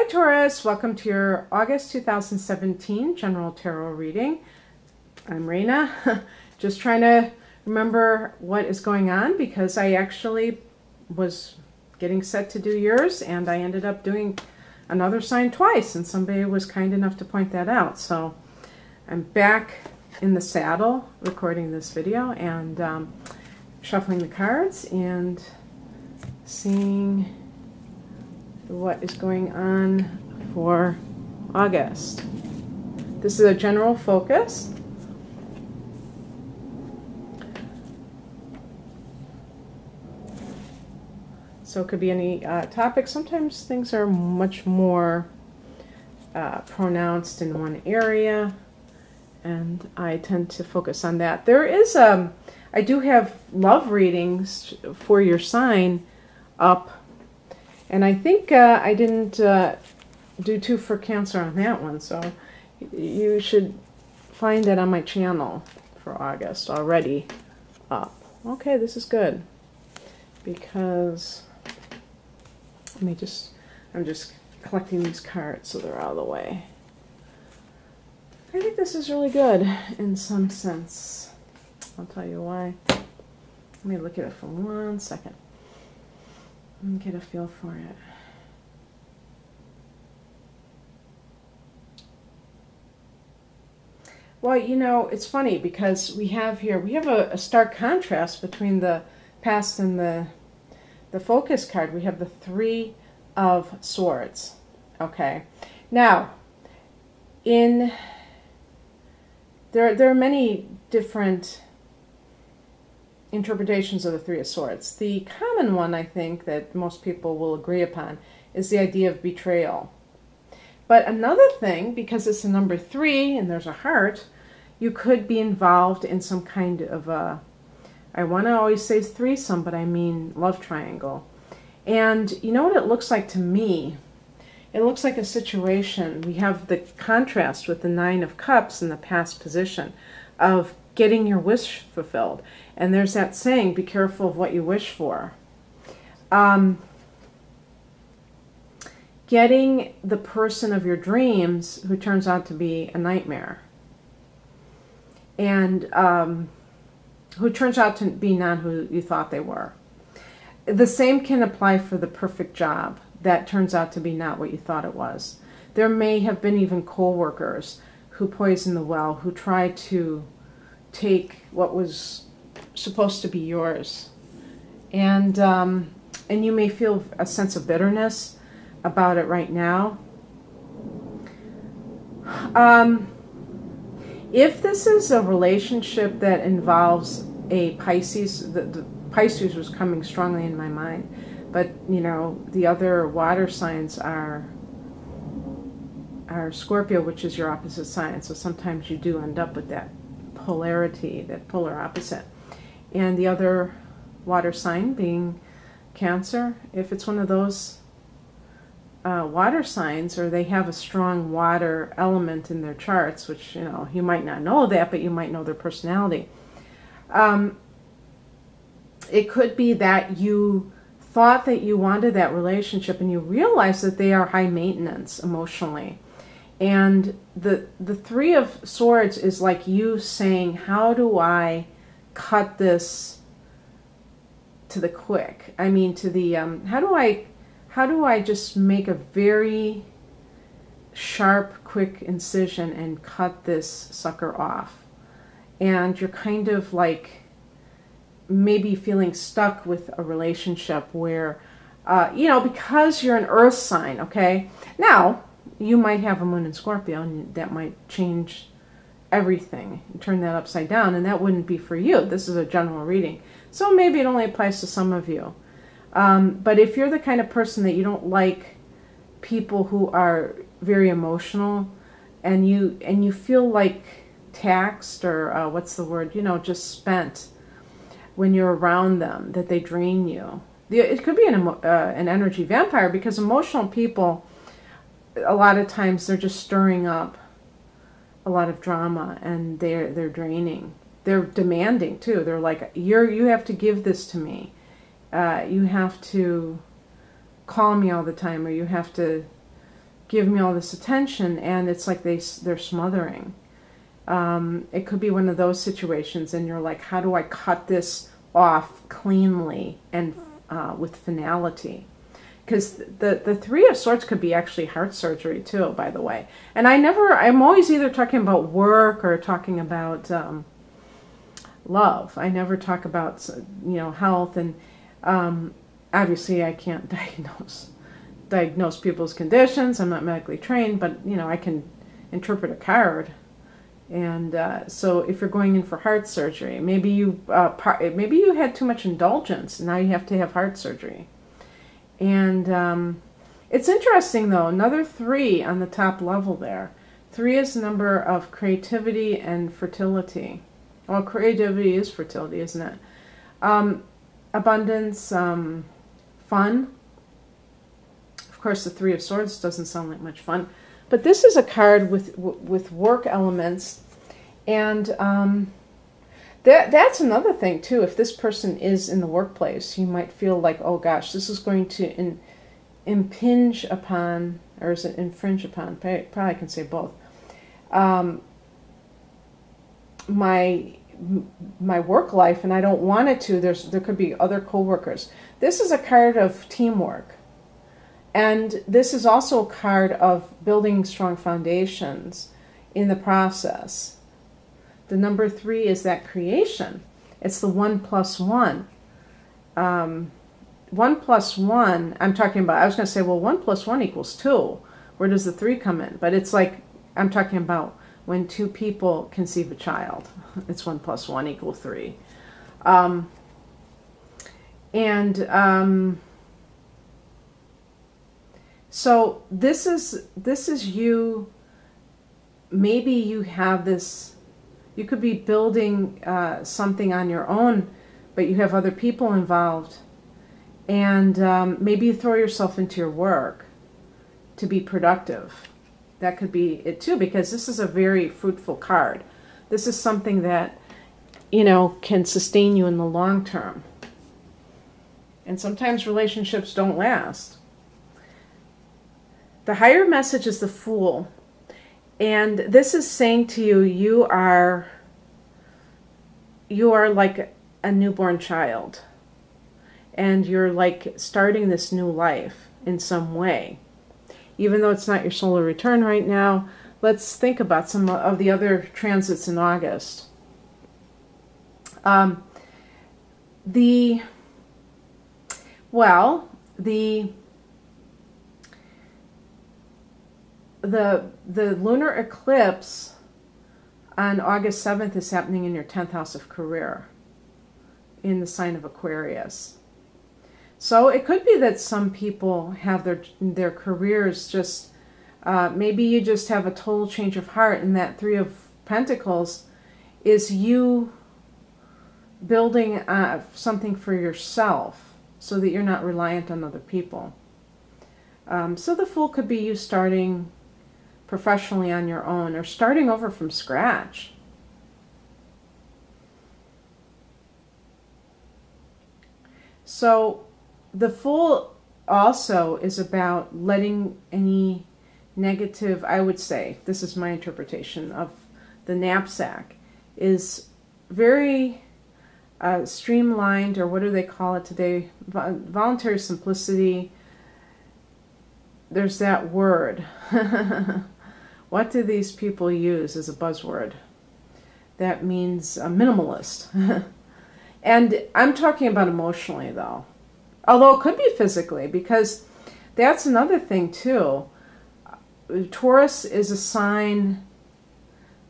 Taurus, welcome to your August 2017 General Tarot reading. I'm Raina, just trying to remember what is going on because I actually was getting set to do yours and I ended up doing another sign twice and somebody was kind enough to point that out. So I'm back in the saddle recording this video and shuffling the cards and seeing what is going on for August. This is a general focus. So it could be any topic. Sometimes things are much more pronounced in one area, and I tend to focus on that. There is, I do have love readings for your sign up. And I think I didn't do two for Cancer on that one, so you should find that on my channel for August already up. Okay, this is good because I'm just collecting these cards so they're out of the way. I think this is really good in some sense. I'll tell you why. Let me look at it for 1 second. And get a feel for it. Well, you know, it's funny because we have a stark contrast between the past and the focus card. We have the Three of Swords. Okay. Now, there are many different interpretations of the Three of Swords. The common one, I think, that most people will agree upon is the idea of betrayal. But another thing, because it's a number 3 and there's a heart, you could be involved in some kind of a, I want to always say threesome, but I mean love triangle. And you know what it looks like to me? It looks like a situation. We have the contrast with the Nine of Cups in the past position of getting your wish fulfilled. And there's that saying, be careful of what you wish for. Getting the person of your dreams who turns out to be a nightmare. And who turns out to be not who you thought they were. The same can apply for the perfect job that turns out to be not what you thought it was. There may have been even co-workers who poisoned the well, who tried to take what was supposed to be yours, and you may feel a sense of bitterness about it right now. If this is a relationship that involves a Pisces, the Pisces was coming strongly in my mind, but you know the other water signs are Scorpio, which is your opposite sign. So sometimes you do end up with that polarity, that polar opposite. And the other water sign being Cancer, if it's one of those water signs, or they have a strong water element in their charts, which, you know, you might not know that, but you might know their personality. It could be that you thought that you wanted that relationship and you realize that they are high maintenance emotionally. And the Three of Swords is like you saying, how do I cut this to the quick? I mean, to the, how do I just make a very sharp, quick incision and cut this sucker off? And you're kind of like maybe feeling stuck with a relationship where, you know, because you're an earth sign, okay? Now, you might have a moon in Scorpio, and that might change everything and turn that upside down, and that wouldn't be for you. This is a general reading, so maybe it only applies to some of you. But if you're the kind of person that you don't like people who are very emotional, and you feel like taxed, or what's the word? You know, just spent when you're around them, that they drain you. It could be an energy vampire, because emotional people, a lot of times they're just stirring up a lot of drama, and they're draining. They're demanding too. They're like, you have to give this to me. You have to call me all the time, or you have to give me all this attention, and it's like they're smothering. It could be one of those situations, and you're like, how do I cut this off cleanly and with finality? Because the Three of Swords could be actually heart surgery too, by the way. And I'm always either talking about work or talking about love. I never talk about, health, and obviously I can't diagnose people's conditions. I'm not medically trained, but I can interpret a card. And so if you're going in for heart surgery, maybe you had too much indulgence, and now you have to have heart surgery. And it's interesting, though, another 3 on the top level there. 3 is the number of creativity and fertility. Well, creativity is fertility, isn't it? Abundance, fun. Of course, the 3 of Swords doesn't sound like much fun. But this is a card with work elements. And that's another thing, too. If this person is in the workplace, you might feel like, oh, gosh, this is going to impinge upon, or is it infringe upon? Probably I can say both. My work life, and I don't want it to. There could be other co-workers. This is a card of teamwork. And this is also a card of building strong foundations in the process. The number 3 is that creation. It's the 1 + 1. 1 + 1, I'm talking about, I was going to say, well, 1 + 1 = 2. Where does the 3 come in? But it's like, I'm talking about when 2 people conceive a child. It's 1 + 1 = 3. So this is you. Maybe you have this. You could be building something on your own, but you have other people involved, and maybe you throw yourself into your work to be productive. That could be it too, because this is a very fruitful card. This is something that can sustain you in the long term. And sometimes relationships don't last. The higher message is the Fool. And this is saying to you, you are like a newborn child. And you're like starting this new life in some way. Even though it's not your solar return right now, let's think about some of the other transits in August. The lunar eclipse on August 7th is happening in your 10th house of career, in the sign of Aquarius. So it could be that some people have their careers just, maybe you just have a total change of heart, and that 3 of Pentacles is you building something for yourself so that you're not reliant on other people. So the Fool could be you starting professionally on your own, or starting over from scratch. So the Fool also is about letting any negative, I would say, this is my interpretation of the knapsack, is very streamlined, or what do they call it today? Voluntary simplicity. There's that word. What do these people use as a buzzword? That means a minimalist. And I'm talking about emotionally, though. Although it could be physically, because that's another thing, too. Taurus is a sign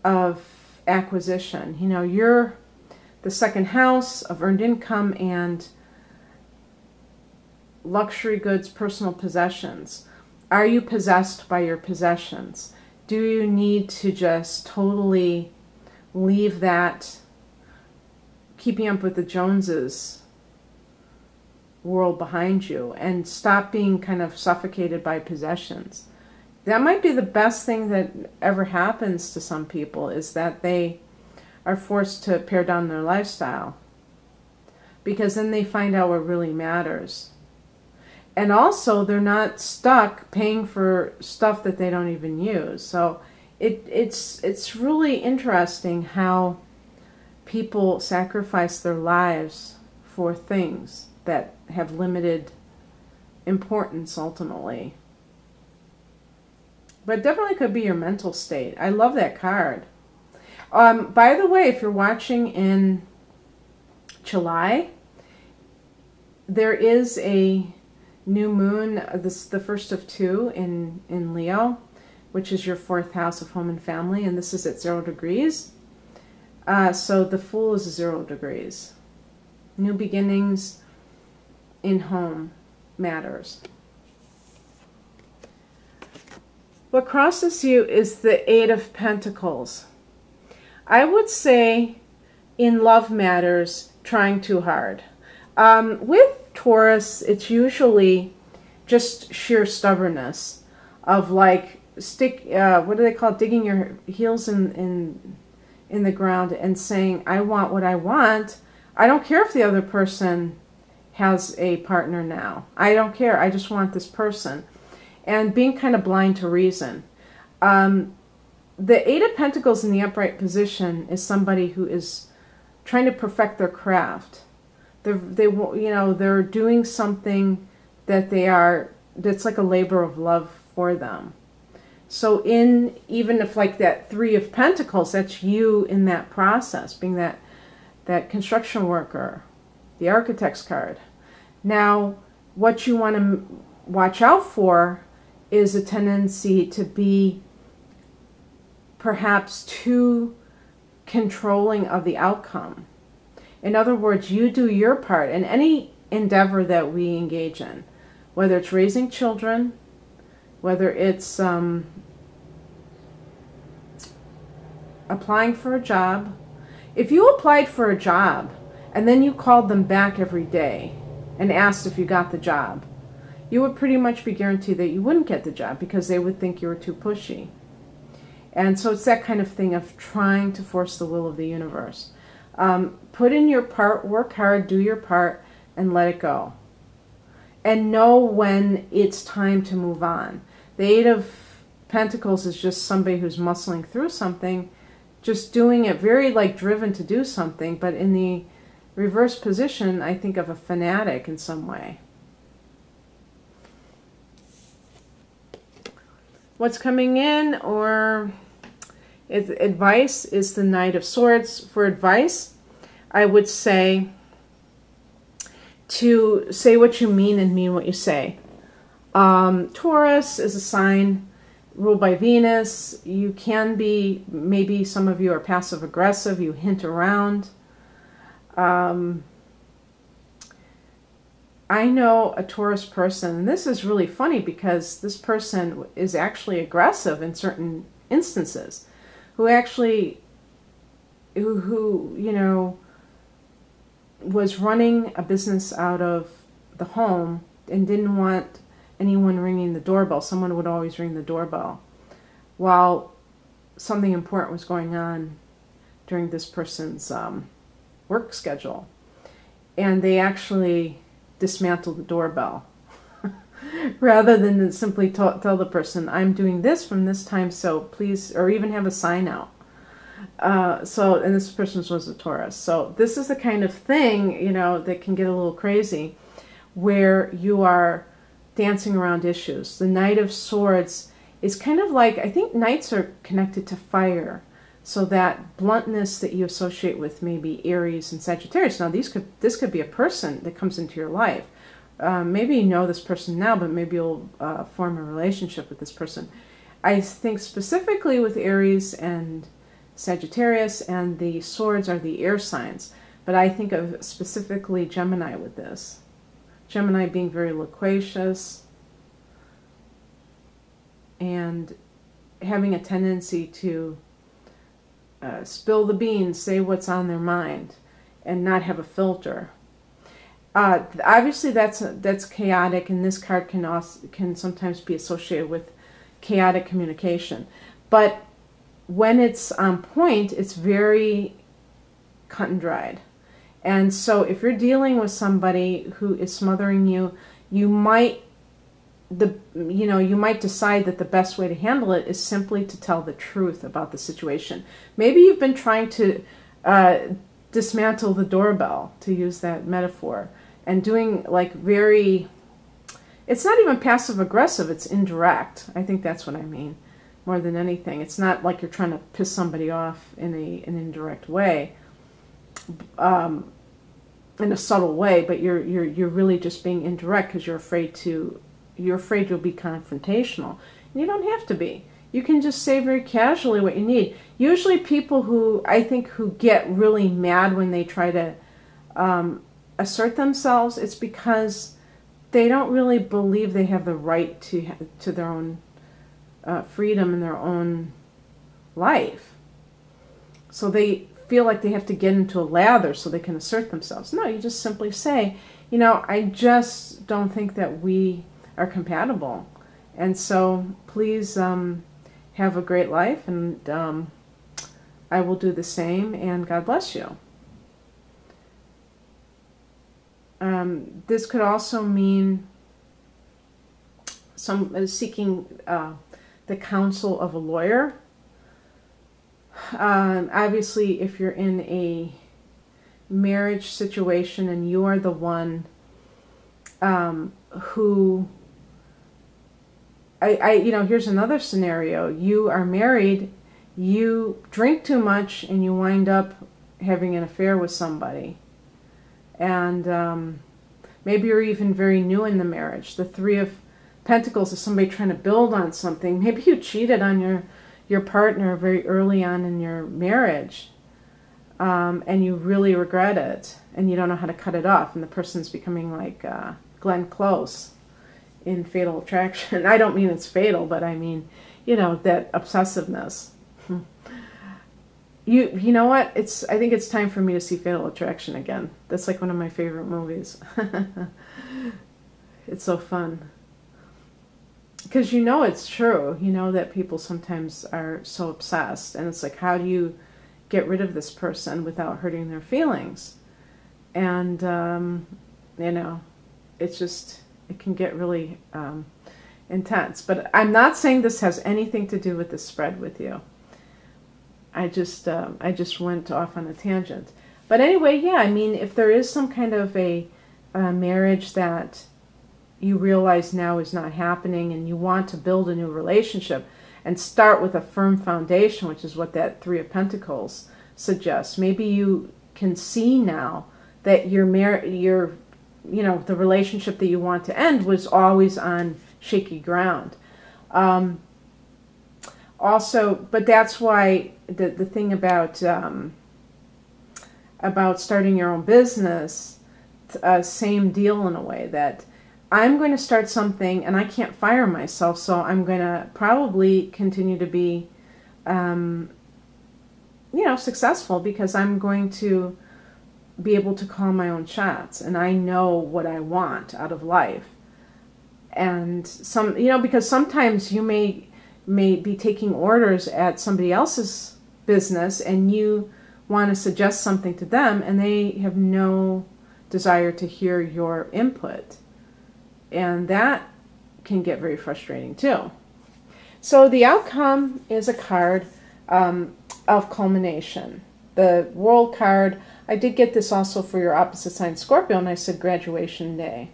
of acquisition. You're the 2nd house of earned income and luxury goods, personal possessions. Are you possessed by your possessions? Do you need to just totally leave that keeping up with the Joneses world behind you and stop being kind of suffocated by possessions? That might be the best thing that ever happens to some people, is that they are forced to pare down their lifestyle, because then they find out what really matters. And also, they're not stuck paying for stuff that they don't even use. So it's really interesting how people sacrifice their lives for things that have limited importance ultimately. But it definitely could be your mental state. I love that card. By the way, if you're watching in July, there is a new moon, the first of two in Leo, which is your 4th house of home and family, and this is at 0 degrees. So the Fool is 0 degrees. New beginnings in home matters. What crosses you is the 8 of Pentacles. I would say in love matters, trying too hard. With Taurus, it's usually just sheer stubbornness of like what do they call it? Digging your heels in the ground and saying, I want what I want. I don't care if the other person has a partner now. I don't care. I just want this person. And being kind of blind to reason. The 8 of Pentacles in the upright position is somebody who is trying to perfect their craft. They're doing something that's like a labor of love for them. So even if like that 3 of Pentacles, that's you in that process, being that construction worker, the architect's card. Now, what you want to watch out for is a tendency to be perhaps too controlling of the outcome. In other words, you do your part in any endeavor that we engage in, whether it's raising children, whether it's applying for a job. If you applied for a job and then you called them back every day and asked if you got the job, you would pretty much be guaranteed that you wouldn't get the job because they would think you were too pushy. And so it's that kind of thing of trying to force the will of the universe. Put in your part, work hard, do your part, and let it go. And know when it's time to move on. The 8 of Pentacles is just somebody who's muscling through something, just doing it very like driven to do something, but in the reverse position, I think of a fanatic in some way. What's coming in or advice is the Knight of Swords. For advice, I would say to say what you mean and mean what you say. Taurus is a sign ruled by Venus. You can be, maybe some of you are passive aggressive, you hint around. I know a Taurus person, and this is really funny because this person is actually aggressive in certain instances, who you know, was running a business out of the home and didn't want anyone ringing the doorbell. Someone would always ring the doorbell while something important was going on during this person's work schedule. And they actually dismantle the doorbell rather than simply tell the person, I'm doing this from this time, so please, or even have a sign out. And this person was a Taurus. So this is the kind of thing, you know, that can get a little crazy, where you are dancing around issues. The Knight of Swords is kind of like, I think knights are connected to fire. So that bluntness that you associate with maybe Aries and Sagittarius. Now this could be a person that comes into your life. Maybe you know this person now, but maybe you'll form a relationship with this person. I think specifically with Aries and Sagittarius, and the swords are the air signs. But I think of specifically Gemini with this. Gemini being very loquacious and having a tendency to spill the beans, say what's on their mind, and not have a filter. Obviously, that's chaotic, and this card can sometimes be associated with chaotic communication. But when it's on point, it's very cut and dried. And so if you're dealing with somebody who is smothering you, you might you might decide that the best way to handle it is simply to tell the truth about the situation. Maybe you've been trying to dismantle the doorbell, to use that metaphor, and doing like it's not even passive aggressive, it's indirect. I think that's what I mean more than anything. It's not like you're trying to piss somebody off in an indirect way, in a subtle way, but you're really just being indirect because you're afraid you'll be confrontational. And you don't have to be. You can just say very casually what you need. Usually people who get really mad when they try to assert themselves, it's because they don't really believe they have the right to their own freedom in their own life. So they feel like they have to get into a lather so they can assert themselves. No, you just simply say, I just don't think that we are compatible. And so please have a great life, and I will do the same, and God bless you. This could also mean seeking the counsel of a lawyer. Obviously, if you're in a marriage situation and you are the one who, here's another scenario. You are married, you drink too much, and you wind up having an affair with somebody. And maybe you're even very new in the marriage. The Three of Pentacles is somebody trying to build on something. Maybe you cheated on your partner very early on in your marriage, and you really regret it, and you don't know how to cut it off, and the person's becoming like Glenn Close in Fatal Attraction. I don't mean it's fatal, but I mean, that obsessiveness. You know what? I think it's time for me to see Fatal Attraction again. That's like one of my favorite movies. It's so fun. Because it's true. That people sometimes are so obsessed. And it's like, how do you get rid of this person without hurting their feelings? And, it's just, it can get really intense. But I'm not saying this has anything to do with the spread with you. I just went off on a tangent. But anyway, yeah, I mean, if there is some kind of a marriage that you realize now is not happening, and you want to build a new relationship and start with a firm foundation, which is what that Three of Pentacles suggests. Maybe you can see now that the relationship that you want to end was always on shaky ground. Also, but that's why the thing about starting your own business, same deal in a way, that I'm going to start something and I can't fire myself, so I'm going to probably continue to be, successful, because I'm going to be able to call my own shots, and I know what I want out of life. And because sometimes you may be taking orders at somebody else's business, and you want to suggest something to them, and they have no desire to hear your input. And that can get very frustrating too. So the outcome is a card of culmination. The World card, I did get this also for your opposite sign Scorpio, and I said graduation day.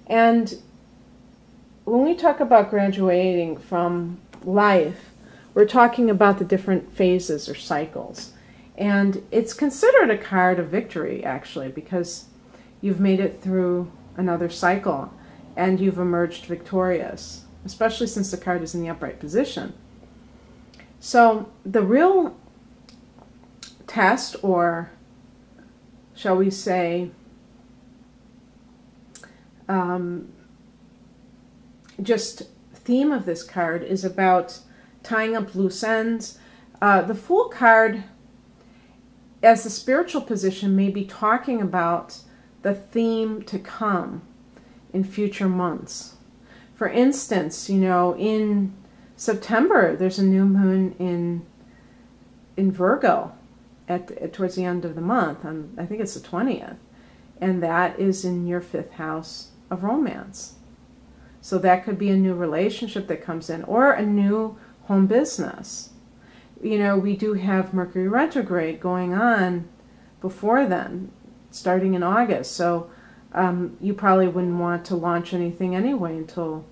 And when we talk about graduating from life, we're talking about the different phases or cycles. And it's considered a card of victory, actually, because you've made it through another cycle and you've emerged victorious, especially since the card is in the upright position. So the real test, or shall we say, just theme of this card is about tying up loose ends. The Fool card, as the spiritual position, may be talking about the theme to come in future months. For instance, in September, there's a new moon in Virgo towards the end of the month, I think it's the 20th, and that is in your 5th house of romance. So that could be a new relationship that comes in, or a new home business. You know, we do have Mercury retrograde going on before then, starting in August. So you probably wouldn't want to launch anything anyway until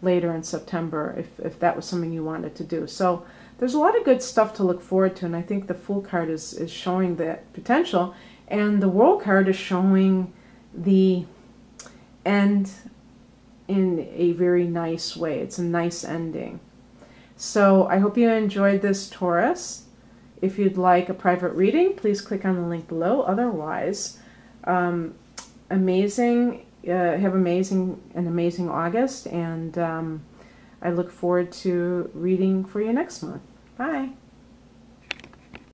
later in September, if that was something you wanted to do. So there's a lot of good stuff to look forward to, and I think the Fool card is showing that potential, and the World card is showing the end in a very nice way. It's a nice ending. So I hope you enjoyed this, Taurus. If you'd like a private reading, please click on the link below. Otherwise, have an amazing August, and I look forward to reading for you next month. Bye.